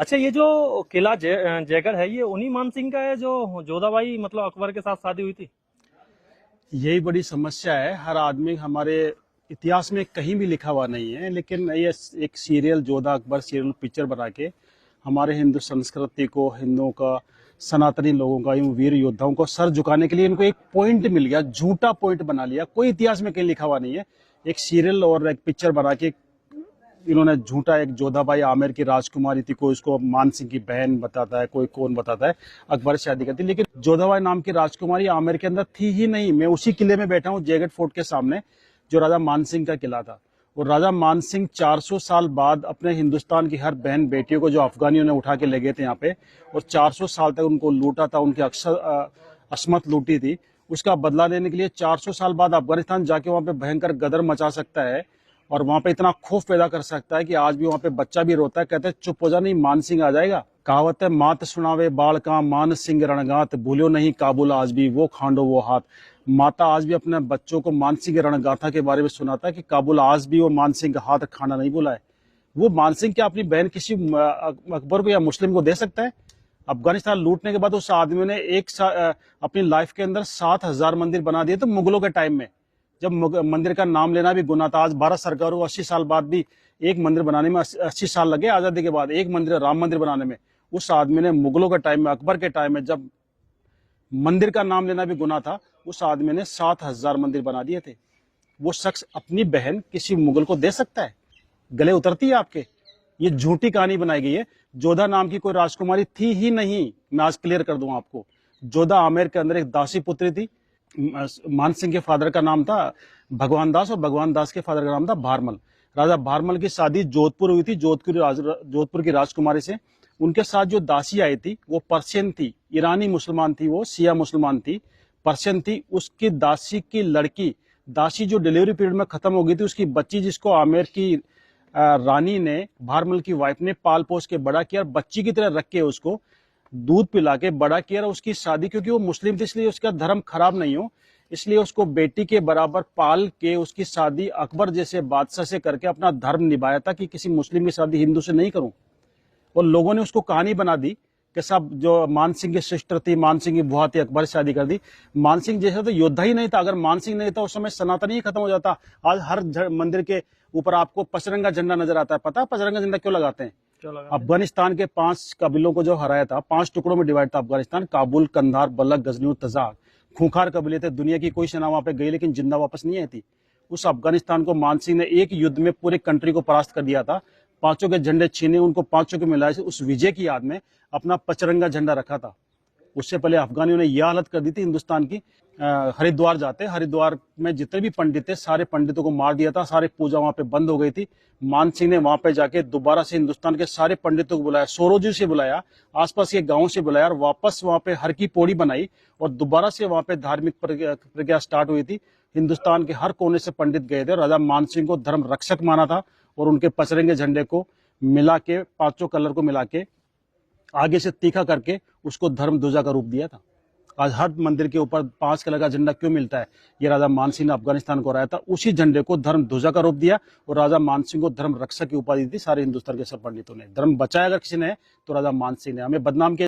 अच्छा, ये जो किला जयगढ़ है, ये उन्हीं मान सिंह का है जो जोधाबाई मतलब अकबर के साथ शादी हुई थी। यही बड़ी समस्या है। हर आदमी हमारे इतिहास में कहीं भी लिखा हुआ नहीं है, लेकिन ये एक serial Jodha Akbar serial picture बना के हमारे हिंदू संस्कृति को, हिंदुओं का, सनातनी लोगों का, इन वीर योद्धाओं को सर झुकाने के लिए इनको एक पॉइंट मिल गया, झूठा पॉइंट बना लिया। कोई इतिहास में कहीं लिखा हुआ नहीं है। एक सीरियल और एक पिक्चर बना के इन्होंने झूठा, एक जोधाबाई आमेर की राजकुमारी थी, कोई उसको मान सिंह की बहन बताता है, कोई कौन बताता है, अकबर से शादी करती, लेकिन जोधाबाई नाम की राजकुमारी आमेर के अंदर थी ही नहीं। मैं उसी किले में बैठा हूँ, जयगढ़ फोर्ट के सामने, जो राजा मान सिंह का किला था। और राजा मान सिंह 400 साल बाद अपने हिंदुस्तान की हर बहन बेटियों को, जो अफगानियों ने उठा के ले गए थे यहाँ पे, और 400 साल तक उनको लूटा था, उनकी असमत लूटी थी, उसका बदला लेने के लिए 400 साल बाद अफगानिस्तान जाके वहां पे भयंकर गदर मचा सकता है और वहां पे इतना खौफ पैदा कर सकता है कि आज भी वहां पे बच्चा भी रोता है, कहते हैं चुप हो जा, नहीं मान सिंह आ जाएगा। कहावत है, मात सुनावे बाल का मान सिंह रणगात, भूलो नहीं काबुल आज भी वो खांडो वो हाथ। माता आज भी अपने बच्चों को मान सिंह रणगाथा के बारे में सुनाता है कि काबुल आज भी वो मान सिंह का हाथ खाना नहीं भूला है। वो मान सिंह क्या अपनी बहन किसी अकबर को या मुस्लिम को दे सकता है? अफगानिस्तान लूटने के बाद उस आदमी ने अपनी लाइफ के अंदर 7,000 मंदिर बना दिए। तो मुगलों के टाइम में जब मंदिर का नाम लेना भी गुनाह था, आज भारत सरकार को 80 साल बाद भी एक मंदिर बनाने में 80 साल लगे, आजादी के बाद एक मंदिर, राम मंदिर बनाने में। उस आदमी ने मुगलों के टाइम में, अकबर के टाइम में, जब मंदिर का नाम लेना भी गुनाह था, उस आदमी ने 7,000 मंदिर बना दिए थे। वो शख्स अपनी बहन किसी मुगल को दे सकता है? गले उतरती है आपके? ये झूठी कहानी बनाई गई है। जोधा नाम की कोई राजकुमारी थी ही नहीं। मैं आज क्लियर कर दूं आपको, जोधा आमेर के अंदर एक दासी पुत्री थी। मान सिंह के फादर का नाम था भगवान दास और भगवान दास के फादर का नाम था भारमल। राजा भारमल की शादी जोधपुर हुई थी, जोधपुर की राजकुमारी से। उनके साथ जो दासी आई थी वो पर्शियन थी, ईरानी मुसलमान थी, वो शिया मुसलमान थी, पर्शियन थी। उसकी दासी की लड़की, दासी जो डिलीवरी पीरियड में खत्म हो गई थी, उसकी बच्ची, जिसको आमेर की रानी ने, भारमल की वाइफ ने पाल पोस के बड़ा किया, बच्ची की तरह रख के उसको दूध पिला के बड़ा किया। उसकी शादी, क्योंकि वो मुस्लिम थी इसलिए उसका धर्म खराब नहीं हो, इसलिए उसको बेटी के बराबर पाल के उसकी शादी अकबर जैसे बादशाह से करके अपना धर्म निभाया था कि किसी मुस्लिम की शादी हिंदू से नहीं करूं। और लोगों ने उसको कहानी बना दी कि सब जो मान सिंह की सिस्टर थी, मान सिंह की बुआ थी, अकबर से शादी कर दी। मान सिंह जैसा तो योद्धा ही नहीं था। अगर मान सिंह नहीं था उस समय सनातन ही खत्म हो जाता। आज हर मंदिर के ऊपर आपको पचरंगा झंडा नजर आता है। पता है पचरंगा झंडा क्यों लगाते हैं? अफगानिस्तान के 5 कबीलों को जो हराया था, 5 टुकड़ों में डिवाइड था अफगानिस्तान, काबुल, कंधार, बलख, गजनी और तजाक। खूंखार कबीले थे। दुनिया की कोई सेना वहां पे गई लेकिन जिंदा वापस नहीं आई थी। उस अफगानिस्तान को मान सिंह ने एक युद्ध में पूरे कंट्री को परास्त कर दिया था। 5 के झंडे छीने, उनको 5 के मिलाए, उस विजय की याद में अपना पचरंगा झंडा रखा था। उससे पहले अफगानियों ने यह हालत कर दी थी हिंदुस्तान की। हरिद्वार जाते, हरिद्वार में जितने भी पंडित थे सारे पंडितों को मार दिया था, सारी पूजा वहां पे बंद हो गई थी। मान सिंह ने वहां पे जाके दोबारा से हिंदुस्तान के सारे पंडितों को बुलाया, सोरोजी से बुलाया, आसपास के गांवों से बुलाया, और वापस वहां पे हर की पौड़ी बनाई और दोबारा से वहां पे धार्मिक प्रक्रिया स्टार्ट हुई थी। हिंदुस्तान के हर कोने से पंडित गए थे। राजा मान सिंह को धर्म रक्षक माना था और उनके पचरंगे झंडे को मिला के, 5 कलर को मिला के आगे से तीखा करके उसको धर्म ध्वजा का रूप दिया था। आज हर मंदिर के ऊपर 5 कलर का झंडा क्यों मिलता है? ये राजा मान सिंह ने अफगानिस्तान को हराया था, उसी झंडे को धर्म ध्वजा का रूप दिया और राजा मान सिंह को धर्म रक्षक की उपाधि दी। सारे हिंदुस्तान के सब पंडितों ने धर्म बचाया अगर किसी ने तो राजा मान सिंह ने। हमें बदनाम किया